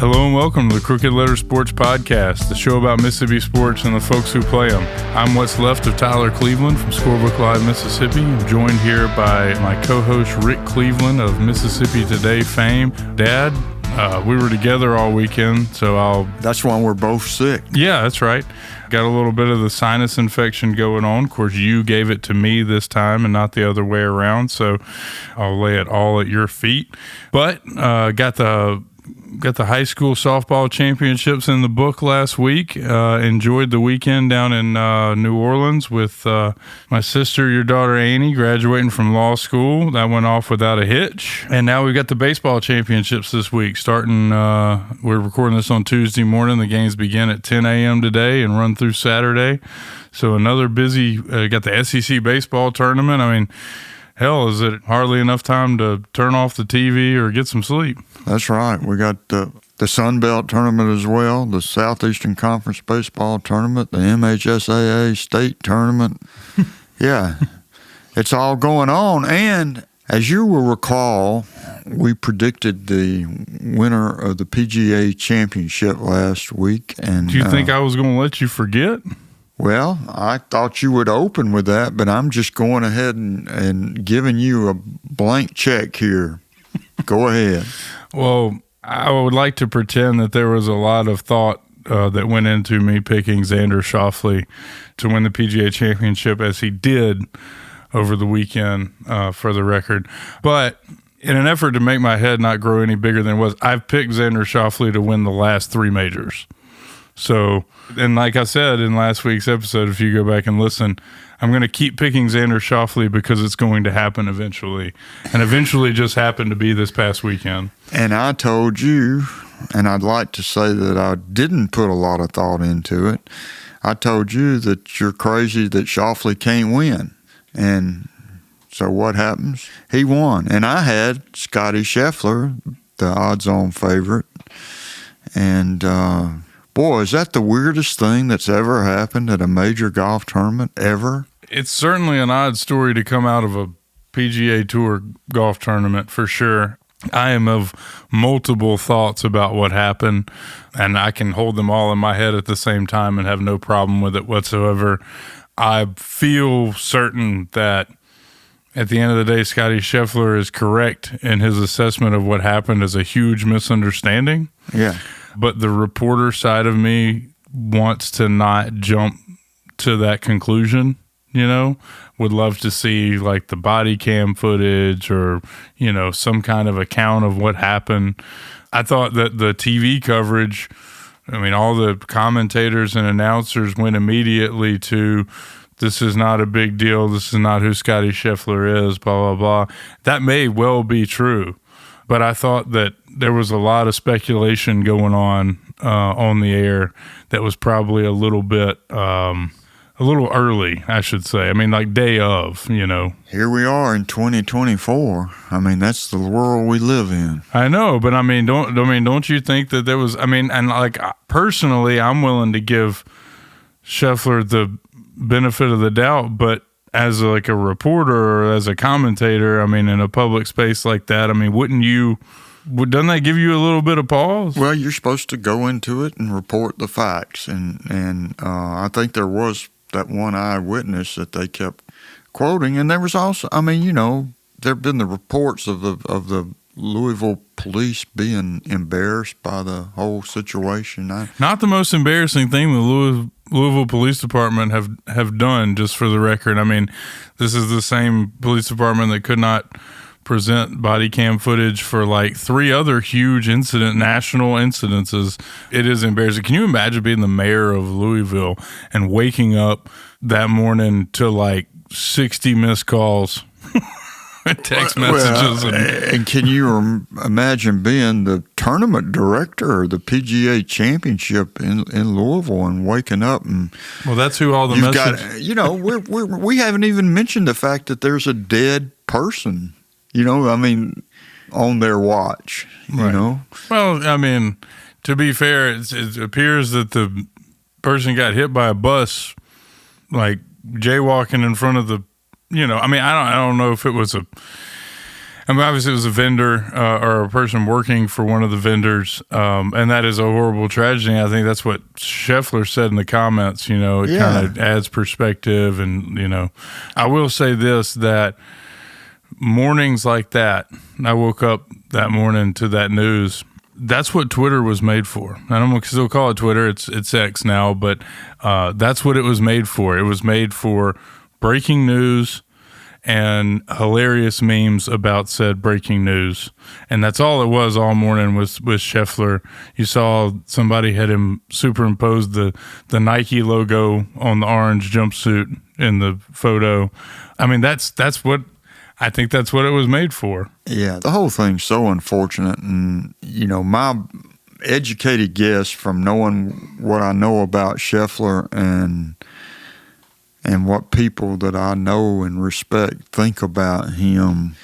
Hello and welcome to the Crooked Letter Sports Podcast, the show about Mississippi sports and the folks who play them. I'm what's left of Tyler Cleveland from Scorebook Live, Mississippi. I'm joined here by my co-host Rick Cleveland of Mississippi Today fame. Dad, we were together all weekend, so That's why we're both sick. Yeah, that's right. Got a little bit of the sinus infection going on. Of course, you gave it to me this time and not the other way around, so I'll lay it all at your feet. But got the high school softball championships in the book last week. Enjoyed the weekend down in New Orleans with my sister, your daughter Annie, graduating from law school. That went off without a hitch. And now we've got the baseball championships this week. Starting, we're recording this on Tuesday morning. The games begin at 10 a.m. today and run through Saturday. So another busy, got the SEC baseball tournament. I mean, hell, is it hardly enough time to turn off the TV or get some sleep? That's right. We got the Sun Belt Tournament as well, the Southeastern Conference Baseball Tournament, the MHSAA State Tournament. Yeah, it's all going on. And as you will recall, we predicted the winner of the PGA Championship last week. And do you think I was going to let you forget? Well, I thought you would open with that, but I'm just going ahead and giving you a blank check here. Go ahead. Well, I would like to pretend that there was a lot of thought that went into me picking Xander Schauffele to win the PGA Championship as he did over the weekend, for the record. But in an effort to make my head not grow any bigger than it was, I've picked Xander Schauffele to win the last three majors. So, and like I said in last week's episode, if you go back and listen, I'm going to keep picking Xander Schauffele because it's going to happen eventually. And eventually just happened to be this past weekend. And I told you, and I'd like to say that I didn't put a lot of thought into it, I told you that you're crazy that Schauffele can't win. And so what happens? He won. And I had Scotty Scheffler, the odds-on favorite. And boy, is that the weirdest thing that's ever happened at a major golf tournament ever? It's certainly an odd story to come out of a PGA Tour golf tournament, for sure. I am of multiple thoughts about what happened, and I can hold them all in my head at the same time and have no problem with it whatsoever. I feel certain that at the end of the day, Scotty Scheffler is correct in his assessment of what happened as a huge misunderstanding. Yeah. But the reporter side of me wants to not jump to that conclusion, you know, would love to see like the body cam footage or, you know, some kind of account of what happened. I thought that the TV coverage, I mean, all the commentators and announcers went immediately to, this is not a big deal, this is not who Scotty Scheffler is, blah, blah, blah. That may well be true. But I thought that there was a lot of speculation going on the air that was probably a little early, I should say. I mean, like day of, you know. Here we are in 2024. I mean, that's the world we live in. I know, but don't you think that there was? I mean, and like personally, I'm willing to give Scheffler the benefit of the doubt, but as like a reporter or as a commentator, I mean, in a public space like that, I mean, doesn't that give you a little bit of pause? Well, you're supposed to go into it and report the facts. And I think there was that one eyewitness that they kept quoting. And there was also, I mean, you know, there have been the reports of the Louisville police being embarrassed by the whole situation. Not the most embarrassing thing the Louisville Police Department have done, just for the record. I mean, this is the same police department that could not present body cam footage for like three other huge national incidences. It is embarrassing. Can you imagine being the mayor of Louisville and waking up that morning to like 60 missed calls? Text messages. And can you imagine being the tournament director of the PGA Championship in Louisville and waking up and well, that's who all the messages. You know, we haven't even mentioned the fact that there's a dead person. You know, I mean, on their watch. You know. Well, I mean, to be fair, it appears that the person got hit by a bus, like jaywalking in front of the. You know, I mean, I don't know if it was I mean, obviously it was a vendor or a person working for one of the vendors, and that is a horrible tragedy. I think that's what Scheffler said in the comments. It kind of adds perspective, and I will say this, that mornings like that, I woke up that morning to that news. That's what Twitter was made for. I don't still call it Twitter. It's X now, but that's what it was made for. It was made for breaking news and hilarious memes about said breaking news. And that's all it was all morning was Scheffler. You saw somebody had him superimpose the Nike logo on the orange jumpsuit in the photo. I mean, that's what I think that's what it was made for. Yeah, the whole thing's so unfortunate. And, my educated guess from knowing what I know about Scheffler and what people that I know and respect think about him,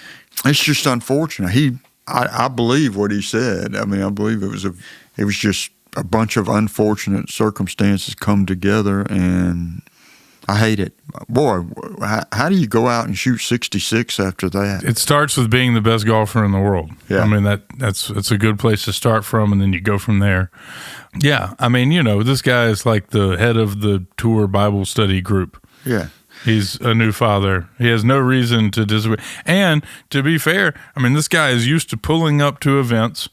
it's just unfortunate. I believe what he said. I mean, I believe it was just a bunch of unfortunate circumstances come together, and I hate it. Boy, how do you go out and shoot 66 after that? It starts with being the best golfer in the world. Yeah. I mean, that's a good place to start from, and then you go from there. Yeah, I mean, this guy is like the head of the tour Bible study group. Yeah. He's a new father. He has no reason to disagree. And to be fair, I mean, this guy is used to pulling up to events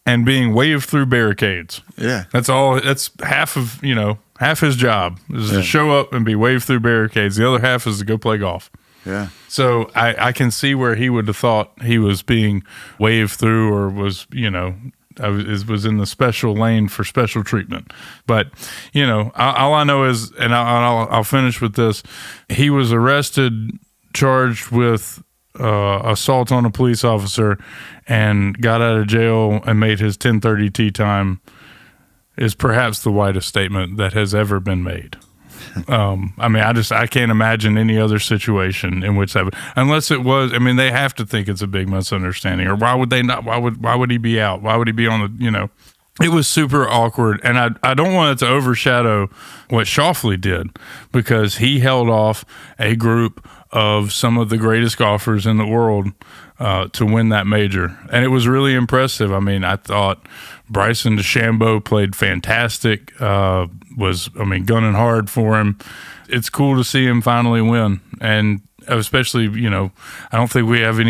and being waved through barricades. Yeah. That's all. That's half his job is to show up and be waved through barricades. The other half is to go play golf. Yeah. So I can see where he would have thought he was being waved through or was, was in the special lane for special treatment. But, all I know is, and I'll finish with this, he was arrested, charged with assault on a police officer, and got out of jail and made his 10:30 tee time, is perhaps the widest statement that has ever been made. I mean, I can't imagine any other situation in which that would, unless it was, I mean, they have to think it's a big misunderstanding, or why would they not? Why would he be out? Why would he be on the, it was super awkward. And I don't want it to overshadow what Schauffele did, because he held off a group of some of the greatest golfers in the world to win that major. And it was really impressive. I mean, I thought Bryson DeChambeau played fantastic, gunning hard for him. It's cool to see him finally win. And especially, I don't think we have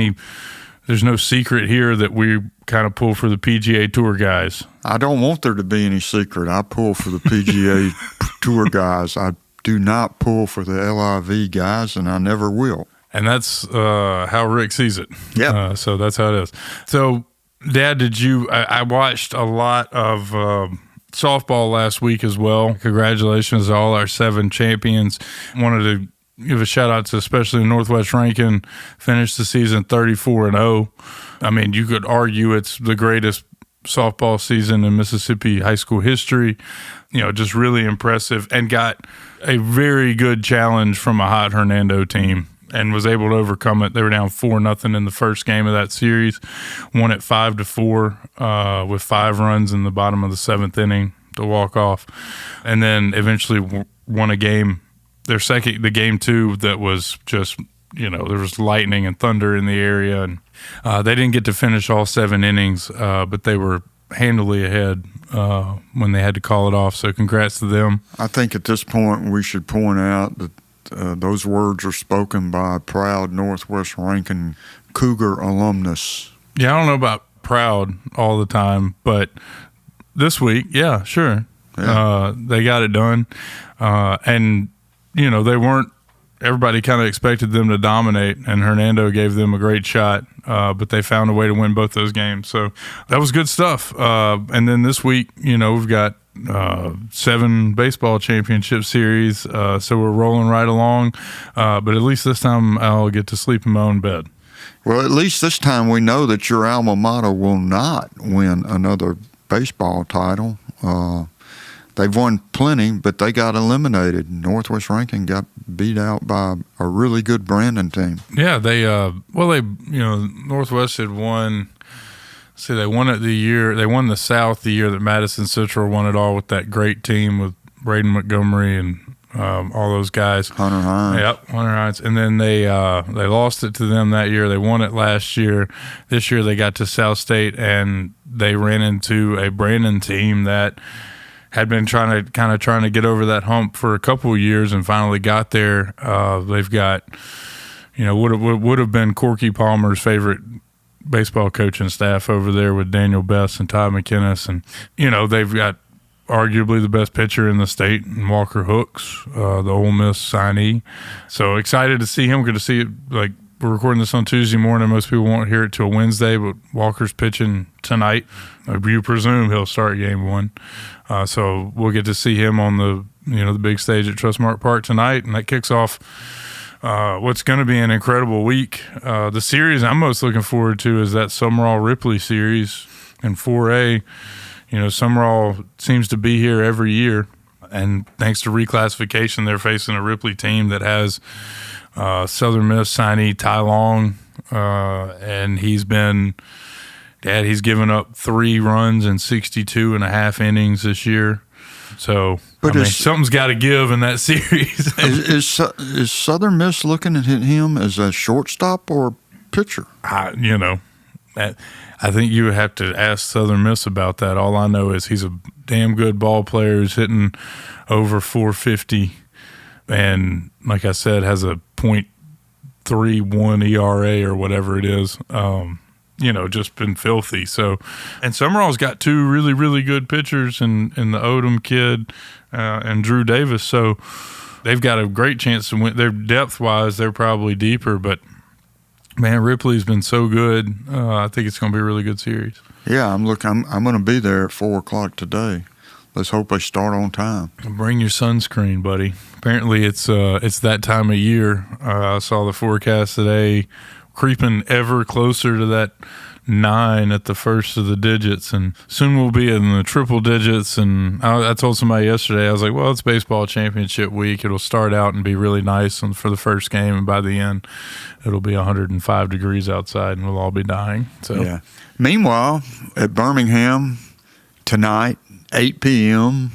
there's no secret here that we kind of pull for the PGA Tour guys. I don't want there to be any secret. I pull for the PGA Tour guys. I do not pull for the LIV guys, and I never will. And that's how Rick sees it. Yeah. So that's how it is. So, Dad, I watched a lot of softball last week as well. Congratulations to all our 7 champions. Wanted to give a shout out to especially Northwest Rankin, finished the season 34-0. I mean, you could argue it's the greatest softball season in Mississippi high school history. Just really impressive, and got a very good challenge from a hot Hernando team and was able to overcome it. They were down 4-0 in the first game of that series, won it 5-4 with 5 runs in the bottom of the 7th inning to walk off, and then eventually won a game. The game 2 that was just, there was lightning and thunder in the area, and they didn't get to finish all 7 innings, but they were handily ahead when they had to call it off. So congrats to them. I think at this point we should point out that those words are spoken by a proud Northwest Rankin Cougar alumnus. Yeah, I don't know about proud all the time, but this week, yeah, sure. Yeah. They got it done. And, they weren't, everybody kind of expected them to dominate, and Hernando gave them a great shot, but they found a way to win both those games. So that was good stuff. And then this week, we've got 7 baseball championship series, so we're rolling right along. But at least this time I'll get to sleep in my own bed. Well, at least this time we know that your alma mater will not win another baseball title. They've won plenty, but they got eliminated. Northwest Rankin got beat out by a really good Brandon team. Yeah, Northwest had won. See, they won it they won the South the year that Madison Central won it all with that great team with Braden Montgomery and all those guys. Hunter Hines. Yep, Hunter Hines. And then they lost it to them that year. They won it last year. This year they got to South State, and they ran into a Brandon team that had been trying to get over that hump for a couple of years and finally got there. They've got, would have been Corky Palmer's favorite baseball coaching staff over there with Daniel Best and Todd McInnes. And, they've got arguably the best pitcher in the state, in Walker Hooks, the Ole Miss signee. So excited to see him. Good to see it. Like, we're recording this on Tuesday morning. Most people won't hear it till Wednesday, but Walker's pitching tonight. You presume he'll start game 1. So we'll get to see him on the big stage at Trustmark Park tonight, and that kicks off what's going to be an incredible week. The series I'm most looking forward to is that Summerall-Ripley series in 4A. Summerall seems to be here every year, and thanks to reclassification, they're facing a Ripley team that has Southern Miss signee Ty Long, and he's given up 3 runs in 62 and a half innings this year. So, something's got to give in that series. Is Southern Miss looking at him as a shortstop or pitcher? I think you would have to ask Southern Miss about that. All I know is he's a damn good ball player who's hitting over 450, and like I said, has a .31 ERA or whatever it is. Just been filthy. So, and Summerall's got 2 really, really good pitchers in the Odom kid and Drew Davis. So they've got a great chance to win. They're depth-wise, they're probably deeper, but man, Ripley's been so good. I think it's going to be a really good series. Yeah, I'm going to be there at 4:00 today. Let's hope they start on time. Bring your sunscreen, buddy. Apparently, it's that time of year. I saw the forecast today, creeping ever closer to that 9 at the first of the digits, and soon we'll be in the triple digits. And I told somebody yesterday, I was like, well, it's baseball championship week. It'll start out and be really nice for the first game, and by the end, it'll be 105 degrees outside, and we'll all be dying. So, yeah. Meanwhile, at Birmingham tonight, 8 p.m.,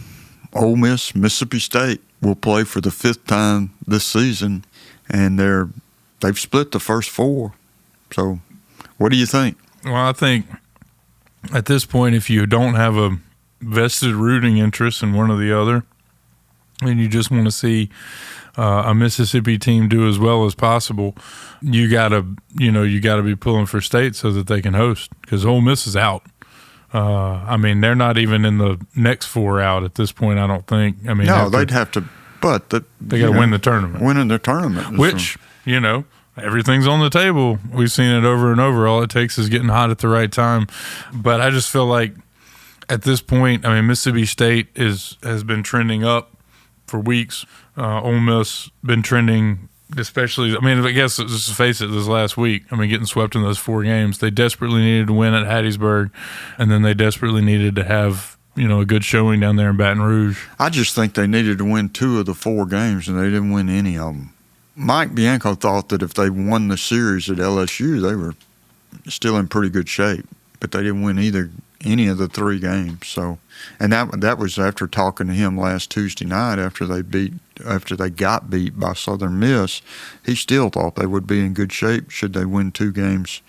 Ole Miss, Mississippi State will play for the 5th time this season, and they've split the first 4. So, what do you think? Well, I think at this point, if you don't have a vested rooting interest in one or the other, and you just want to see a Mississippi team do as well as possible, you gotta be pulling for State so that they can host, because Ole Miss is out. They're not even in the next 4 out at this point, I don't think. No, they'd have to, but they got to win the tournament. Winning the tournament. Which, everything's on the table. We've seen it over and over. All it takes is getting hot at the right time. But I just feel like at this point, Mississippi State has been trending up for weeks. Ole Miss been trending, especially, I guess, let's face it, this last week, getting swept in those 4 games. They desperately needed to win at Hattiesburg, and then they desperately needed to have, a good showing down there in Baton Rouge. I just think they needed to win 2 of the 4 games, and they didn't win any of them. Mike Bianco thought that if they won the series at LSU, they were still in pretty good shape, but they didn't win any of the 3 games. So, and that was after talking to him last Tuesday night after they got beat by Southern Miss. He still thought they would be in good shape should they win 2 games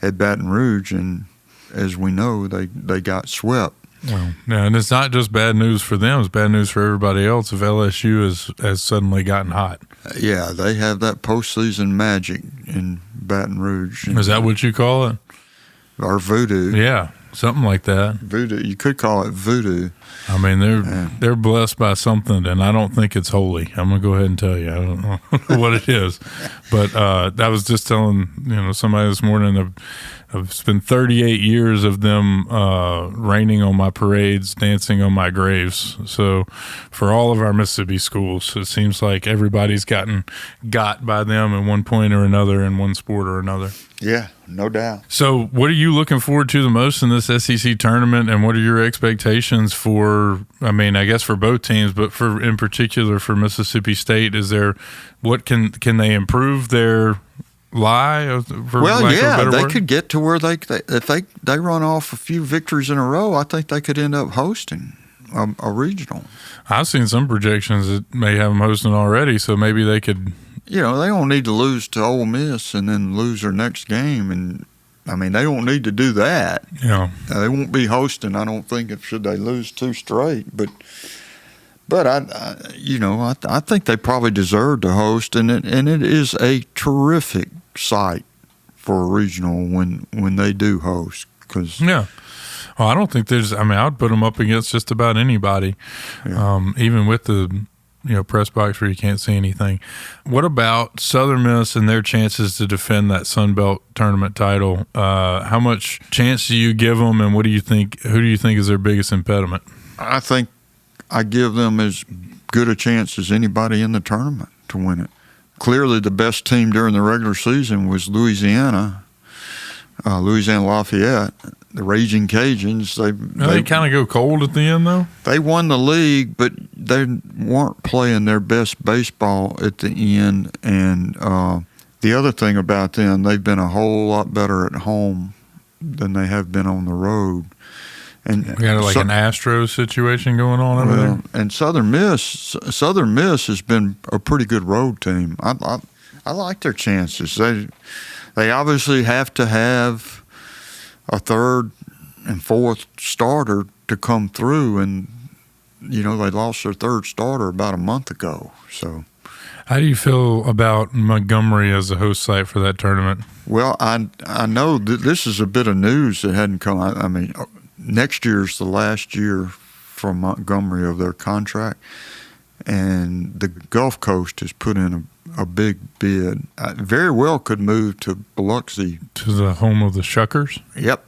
at Baton Rouge, and as we know, they got swept. Well, yeah, and it's not just bad news for them; it's bad news for everybody else. If LSU has suddenly gotten hot, yeah, they have that postseason magic in Baton Rouge. Is that what you call it? Or voodoo? Yeah, something like that. Voodoo. You could call it voodoo. They're blessed by something, and I don't think it's holy. I'm gonna go ahead and tell you, I don't know what it is, but I was just telling somebody this morning. I've spent 38 years of them raining on my parades, dancing on my graves. So for all of our Mississippi schools, it seems like everybody's got by them at one point or another in one sport or another. Yeah, no doubt. So what are you looking forward to the most in this SEC tournament, and what are your expectations for, I guess for both teams, but in particular for Mississippi State? What can they improve their lie? They could get to where if they run off a few victories in a row, I think they could end up hosting a regional. I've seen some projections that may have them hosting already, so maybe they could. They don't need to lose to Ole Miss and then lose their next game, and they don't need to do that. Yeah, they won't be hosting. I don't think should they lose 2 straight, but I think they probably deserve to host, and it is a terrific site for a regional when they do host. Yeah. Well, I don't think there's. I'd put them up against just about anybody, even with the press box where you can't see anything. What about Southern Miss and their chances to defend that Sun Belt tournament title? How much chance do you give them, and what do you think? Who do you think is their biggest impediment? I think I give them as good a chance as anybody in the tournament to win it. Clearly, the best team during the regular season was Louisiana Lafayette. The Raging Cajuns, they kind of go cold at the end, though. They won the league, but they weren't playing their best baseball at the end. And the other thing about them, they've been a whole lot better at home than they have been on the road. And we got an Astros situation going on over there. And Southern Miss has been a pretty good road team. I like their chances. They obviously have to have a third and fourth starter to come through, and they lost their third starter about a month ago. So, how do you feel about Montgomery as a host site for that tournament? Well, I know that this is a bit of news that hadn't come. Next year's the last year from Montgomery of their contract, and the Gulf Coast has put in a big bid. Very well could move to Biloxi. To the home of the Shuckers? Yep.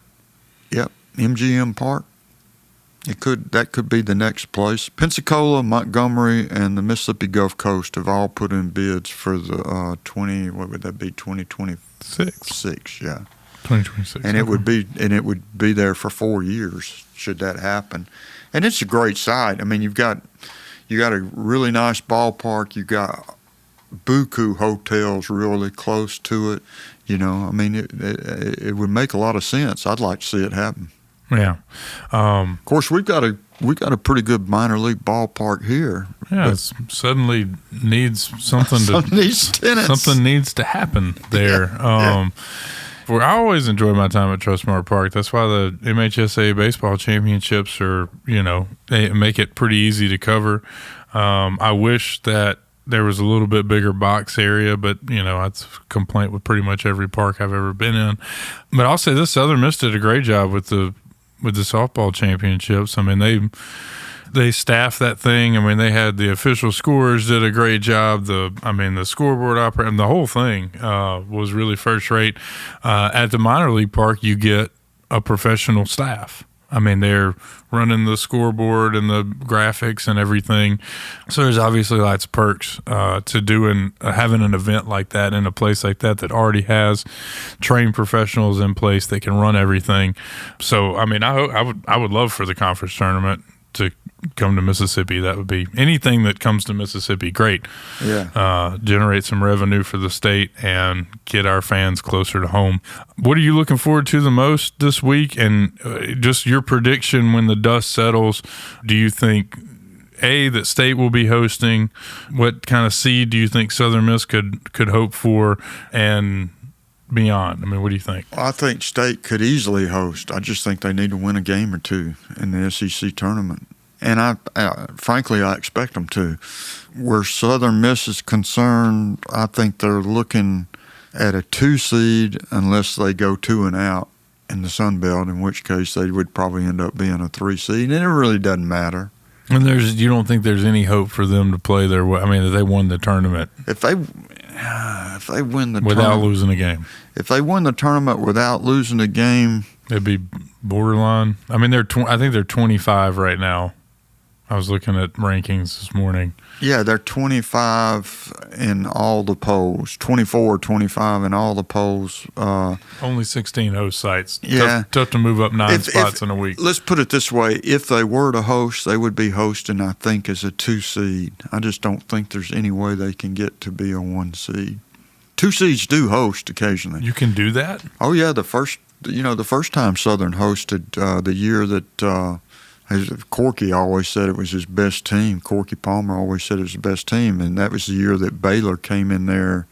MGM Park. That could be the next place. Pensacola, Montgomery, and the Mississippi Gulf Coast have all put in bids for the 2026, yeah. 2026. And it would be there for 4 years should that happen. And it's a great site. You've got a really nice ballpark. You've got buku hotels really close to it. It would make a lot of sense. I'd like to see it happen. Yeah. Of course, we got a pretty good minor league ballpark here. Yeah, it suddenly needs something something needs to happen there. I always enjoy my time at Trustmark Park. That's why the MHSAA baseball championships are, they make it pretty easy to cover. I wish that there was a little bit bigger box area, but, that's a complaint with pretty much every park I've ever been in. But I'll say this, Southern Miss did a great job with the softball championships. They staffed that thing. They had the official scorers did a great job. The scoreboard operator and the whole thing was really first rate. At the minor league park, you get a professional staff. They're running the scoreboard and the graphics and everything. So there's obviously lots of perks to having an event like that in a place like that already has trained professionals in place that can run everything. So, I would love for the conference tournament to come to Mississippi. That would be anything that comes to Mississippi. Great. Yeah. Generate some revenue for the state and get our fans closer to home. What are you looking forward to the most this week? And just your prediction when the dust settles, do you think that state will be hosting? What kind of seed do you think Southern Miss could hope for and beyond? What do you think? I think state could easily host. I just think they need to win a game or two in the SEC tournament. And I frankly, I expect them to. Where Southern Miss is concerned, I think they're looking at a 2 seed unless they go 2 and out in the Sun Belt, in which case they would probably end up being a 3 seed. And it really doesn't matter. And you don't think there's any hope for them to play their way? That they won the tournament. If they win the without tournament, losing a game. If they win the tournament without losing a game, it'd be borderline. I think they're 25 right now. I was looking at rankings this morning. Yeah, they're 25 in all the polls, 24, 25 in all the polls. Only 16 host sites. Yeah. Tough to move up 9 spots in a week. Let's put it this way. If they were to host, they would be hosting, I think, as a 2 seed. I just don't think there's any way they can get to be a 1 seed. 2 seeds do host occasionally. You can do that? Oh, yeah. The first time Southern hosted the year that Corky always said it was his best team. Corky Palmer always said it was the best team, and that was the year that Baylor came in there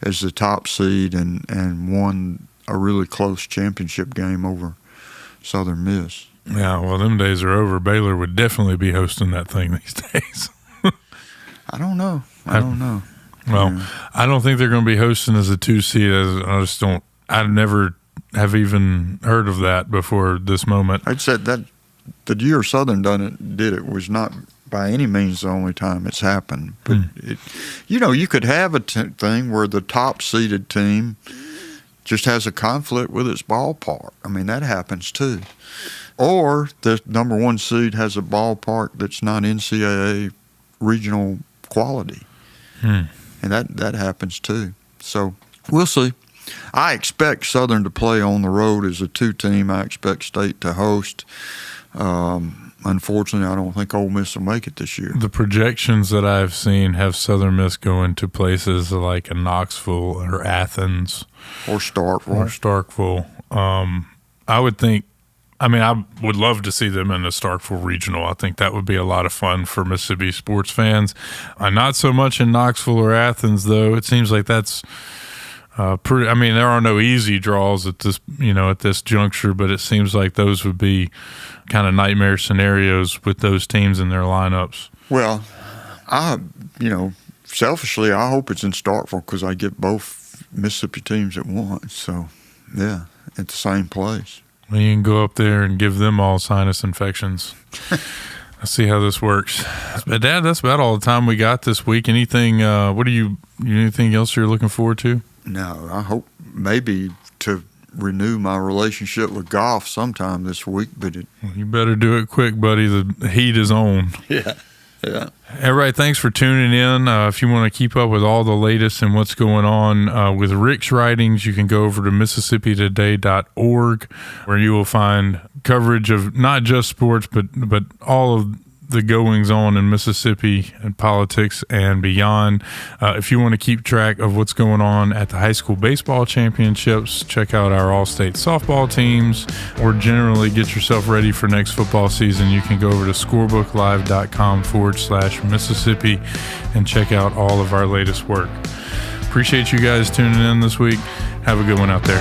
as the top seed and won a really close championship game over Southern Miss. Yeah, well, them days are over. Baylor would definitely be hosting that thing these days. I don't know. Well, yeah. I don't think they're going to be hosting as a 2 seed. I just don't. I never have even heard of that before this moment. I'd said that the year Southern did it was not by any means the only time it's happened. But you could have a thing where the top seeded team just has a conflict with its ballpark. I mean, that happens too. Or the number 1 seed has a ballpark that's not NCAA regional quality. And that happens too. So we'll see. I expect Southern to play on the road as a 2 team. I expect State to host. Unfortunately, I don't think Ole Miss will make it this year. The projections that I've seen have Southern Miss going to places like a Knoxville or Athens. Or Starkville. I would think, I would love to see them in the Starkville Regional. I think that would be a lot of fun for Mississippi sports fans. Not so much in Knoxville or Athens, though. It seems like that's pretty. There are no easy draws at this juncture, but it seems like those would be kind of nightmare scenarios with those teams in their lineups. Well, selfishly, I hope it's in Starkville because I get both Mississippi teams at once. So, yeah, at the same place. Well, you can go up there and give them all sinus infections. Let's see how this works. But Dad, that's about all the time we got this week. Anything? Anything else you're looking forward to? No, I hope maybe to renew my relationship with golf sometime this week. But you better do it quick, buddy. The heat is on. Yeah. Everybody, thanks for tuning in. If you want to keep up with all the latest and what's going on with Rick's writings, you can go over to MississippiToday.org, where you will find coverage of not just sports, but all of the goings on in Mississippi and politics and beyond. If you want to keep track of what's going on at the high school baseball championships, check out our all-state softball teams, or generally get yourself ready for next football season. You can go over to scorebooklive.com/Mississippi and check out all of our latest work. Appreciate you guys tuning in this week. Have a good one out there.